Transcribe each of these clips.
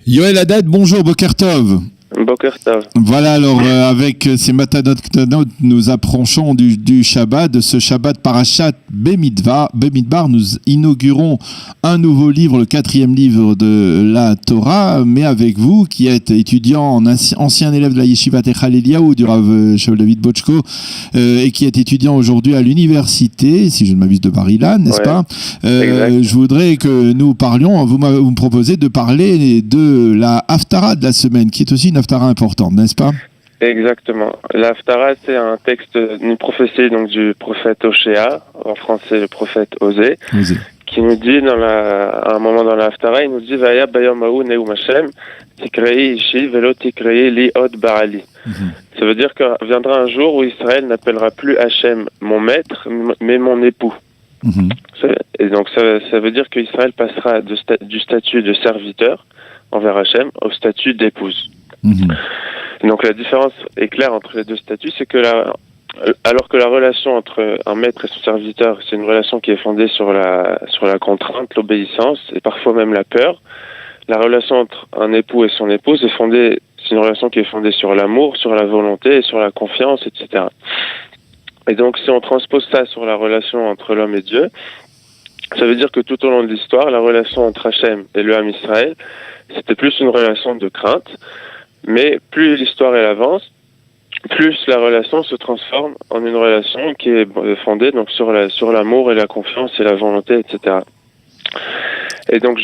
Yoël Haddad, bonjour, Boker Tov. Boker Tov. Voilà, alors avec ces Matanot Ktanot, nous approchons du Shabbat, de ce Shabbat Parashat Bemidbar. Nous inaugurons un nouveau livre, le 4e livre de la Torah, mais avec vous, qui êtes étudiant, ancien élève de la Yeshiva Techal Eliyahu du Rav Shaul David Bochko, et qui est étudiant aujourd'hui à l'université, si je ne m'abuse, de Bar-Ilan, n'est-ce pas? Je voudrais que nous parlions, vous me proposez de parler de la Haftara de la semaine, qui est aussi une Haftara importante, n'est-ce pas? Exactement. La Haftara, c'est un texte, une prophétie donc du prophète Oshéa, en français le prophète Osée, qui nous dit à un moment dans la Haftara, il nous dit Vaya bayom haou neum Hashem, tikrei ishi velo tikrei li od ba'ali. Ça veut dire que viendra un jour où Israël n'appellera plus Hashem mon maître, mais mon époux. Et donc ça veut dire qu'Israël passera du statut de serviteur envers Hashem au statut d'épouse. Donc la différence est claire entre les deux statuts, c'est que alors que la relation entre un maître et son serviteur, c'est une relation qui est fondée sur la contrainte, l'obéissance et parfois même la peur, la relation entre un époux et son épouse c'est une relation qui est fondée sur l'amour, sur la volonté et sur la confiance, etc. Et donc si on transpose ça sur la relation entre l'homme et Dieu, ça veut dire que tout au long de l'histoire, la relation entre Hachem et le Ham Israël, c'était plus une relation de crainte, mais plus l'histoire avance, plus la relation se transforme en une relation qui est fondée donc sur l'amour et la confiance et la volonté, etc. Et donc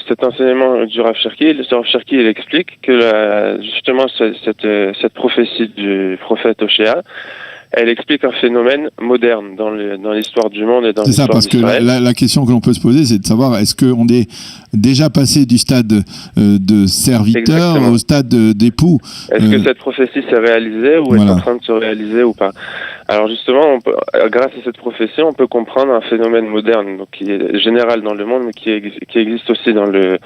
cet enseignement du Rav Cherki, il explique que justement cette prophétie du prophète Oshéa, elle explique un phénomène moderne dans l'histoire du monde et dans l'histoire d'Israël. C'est ça, parce que la question que l'on peut se poser, c'est de savoir, est-ce qu'on est déjà passé du stade de serviteur au stade d'époux? Est-ce que cette prophétie s'est réalisée ou est en train de se réaliser ou pas? Alors justement, grâce à cette prophétie, on peut comprendre un phénomène moderne, donc qui est général dans le monde, mais qui existe aussi dans le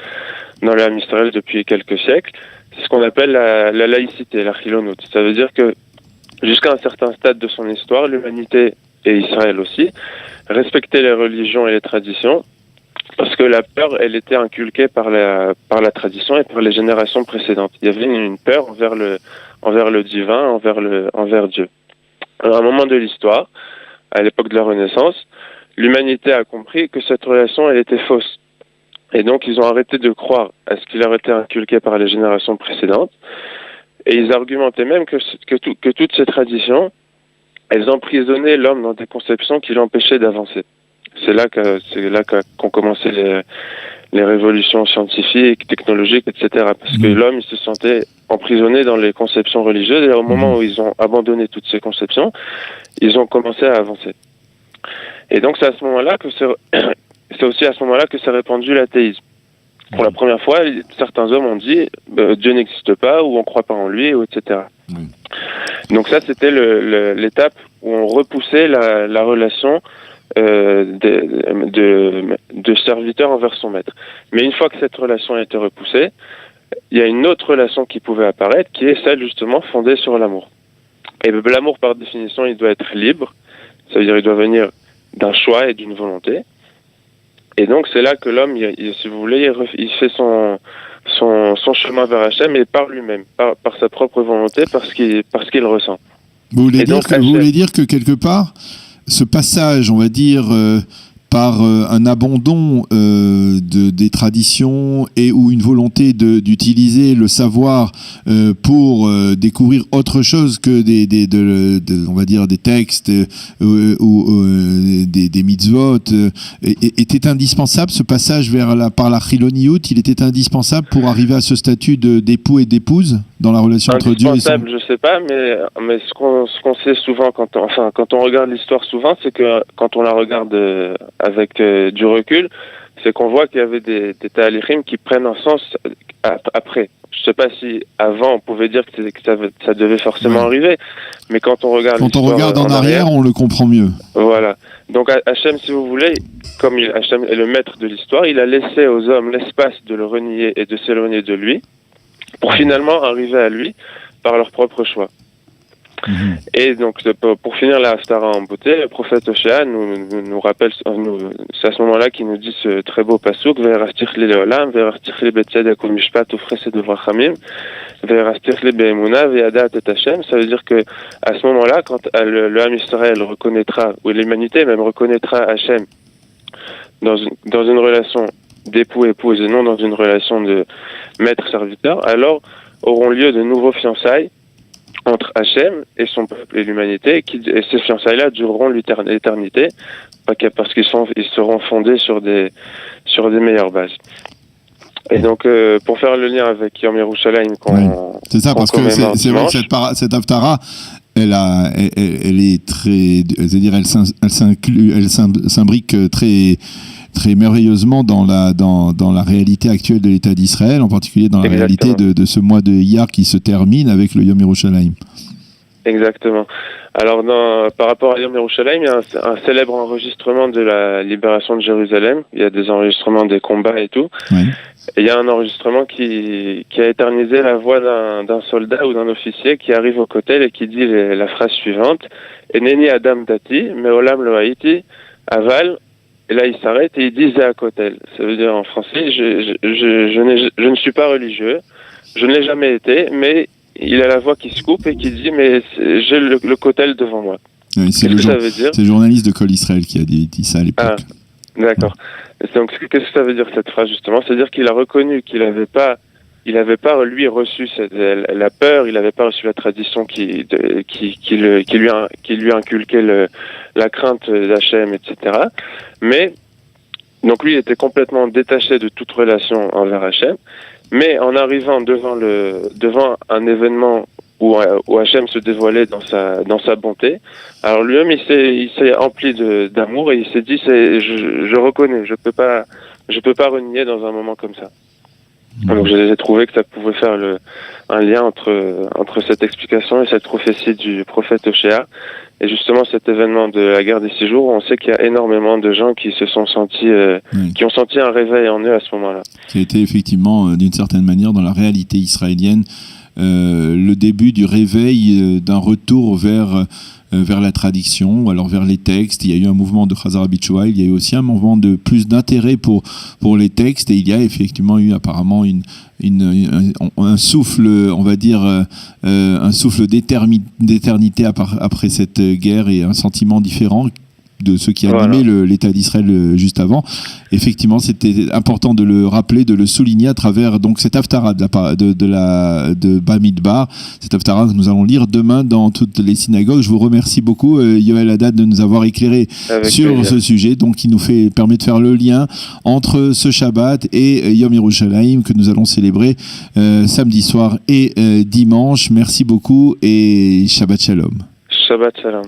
Ham Israël depuis quelques siècles. C'est ce qu'on appelle la laïcité, la chilonout. Ça veut dire que jusqu'à un certain stade de son histoire, l'humanité, et Israël aussi, respectaient les religions et les traditions, parce que la peur, elle était inculquée par la tradition et par les générations précédentes. Il y avait une peur envers le divin, envers Dieu. Alors, à un moment de l'histoire, à l'époque de la Renaissance, l'humanité a compris que cette relation, elle était fausse. Et donc, ils ont arrêté de croire à ce qui leur était inculqué par les générations précédentes. Et ils argumentaient même que toutes ces traditions, elles emprisonnaient l'homme dans des conceptions qui l'empêchaient d'avancer. C'est là qu'ont commencé les révolutions scientifiques, technologiques, etc. Parce que l'homme, il se sentait emprisonné dans les conceptions religieuses. Et au moment où ils ont abandonné toutes ces conceptions, ils ont commencé à avancer. Et donc c'est aussi à ce moment-là que s'est répandu l'athéisme. Pour la première fois, certains hommes ont dit Dieu n'existe pas ou on ne croit pas en lui, etc. Donc ça, c'était l'étape où on repoussait la relation de serviteur envers son maître. Mais une fois que cette relation a été repoussée, il y a une autre relation qui pouvait apparaître, qui est celle justement fondée sur l'amour. Et l'amour, par définition, il doit être libre, ça veut dire il doit venir d'un choix et d'une volonté. Et donc c'est là que l'homme, si vous voulez, il fait son chemin vers Hachem, et par lui-même, par sa propre volonté, parce qu'il ressent. Vous voulez dire que quelque part, ce passage, on va dire, par un abandon des traditions et ou une volonté d'utiliser le savoir pour découvrir autre chose que on va dire des textes ou des mitzvot était indispensable. Ce passage par la chiloniout, il était indispensable pour arriver à ce statut d'époux et d'épouse dans la relation entre Dieu et son... Indispensable, je sais pas, mais ce qu'on sait souvent quand on regarde l'histoire souvent, c'est que quand on la regarde avec du recul, c'est qu'on voit qu'il y avait des tahalichim qui prennent un sens après. Je sais pas si avant on pouvait dire que ça devait forcément arriver, mais quand on regarde en arrière, on le comprend mieux. Voilà. Donc Hachem, si vous voulez, comme Hachem est le maître de l'histoire, il a laissé aux hommes l'espace de le renier et de s'éloigner de lui, pour finalement arriver à lui par leur propre choix. Et donc, pour finir la Haftara en beauté, le prophète Hoshea nous rappelle, c'est à ce moment-là qu'il nous dit ce très beau passouk, Ve'erastir li le'olam, ve'erastir li betzedek u'mishpat u'chesed u'vrachamim, ve'erastir li be'emuna ve'yadat et Hashem. Ça veut dire que, à ce moment-là, quand le Ham Israël reconnaîtra, ou l'humanité même reconnaîtra Hashem dans une relation d'époux-épouse et non dans une relation de maître-serviteur, alors auront lieu de nouveaux fiançailles entre Hachem et son peuple et l'humanité, et ces fiançailles-là dureront l'éternité, parce qu'ils seront fondés sur des meilleures bases. Et donc, pour faire le lien avec Yom Yerushalayim, c'est ça, parce que c'est vrai que cette Haftara, elle est très, c'est-à-dire elle s'imbrique très merveilleusement dans la réalité actuelle de l'État d'Israël, en particulier dans la réalité de ce mois de Iyar qui se termine avec le Yom Yerushalayim. Exactement. Alors, par rapport à Yom Yerushalayim, il y a un célèbre enregistrement de la libération de Jérusalem. Il y a des enregistrements des combats et tout. Oui. Et il y a un enregistrement qui a éternisé la voix d'un soldat ou d'un officier qui arrive au kotel et qui dit la phrase suivante: Eneni Adam Dati, Meolam Lo Haïti, Aval. Et là, il s'arrête et il dit Zé à kotel. Ça veut dire en français, je ne suis pas religieux, je ne l'ai jamais été, mais il a la voix qui se coupe et qui dit mais j'ai le kotel devant moi. Oui, c'est ça veut dire? C'est le journaliste de Kol Israël qui a dit ça à l'époque. Ah, d'accord. Donc, qu'est-ce que ça veut dire cette phrase justement? C'est-à-dire qu'il a reconnu qu'il n'avait pas, lui reçu la peur, il n'avait pas reçu la tradition qui lui inculquait la crainte d'Hachem, etc. Mais donc lui il était complètement détaché de toute relation envers Hachem. Mais en arrivant devant un événement où Hachem se dévoilait dans sa bonté, alors lui-même il s'est empli d'amour et il s'est dit je reconnais, je peux pas renier dans un moment comme ça. Donc j'ai trouvé que ça pouvait faire un lien entre cette explication et cette prophétie du prophète Hoshea et justement cet événement de la guerre des 6 jours. On sait qu'il y a énormément de gens qui se sont sentis, qui ont senti un réveil en eux à ce moment-là. Qui a été effectivement d'une certaine manière dans la réalité israélienne le début du réveil d'un retour vers la tradition, ou alors vers les textes. Il y a eu un mouvement de Chazara Bitshuva, il y a eu aussi un mouvement de plus d'intérêt pour les textes, et il y a effectivement eu apparemment un souffle, on va dire, un souffle d'éternité après cette guerre, et un sentiment différent de ceux qui animaient l'État d'Israël juste avant. Effectivement, c'était important de le rappeler, de le souligner à travers donc cette Haftara de Bamidbar, cette Haftara que nous allons lire demain dans toutes les synagogues. Je vous remercie beaucoup, Yoel Haddad, de nous avoir éclairé sur ce sujet, donc qui nous permet de faire le lien entre ce Shabbat et Yom Yerushalayim que nous allons célébrer samedi soir et dimanche. Merci beaucoup et Shabbat Shalom. Shabbat Shalom.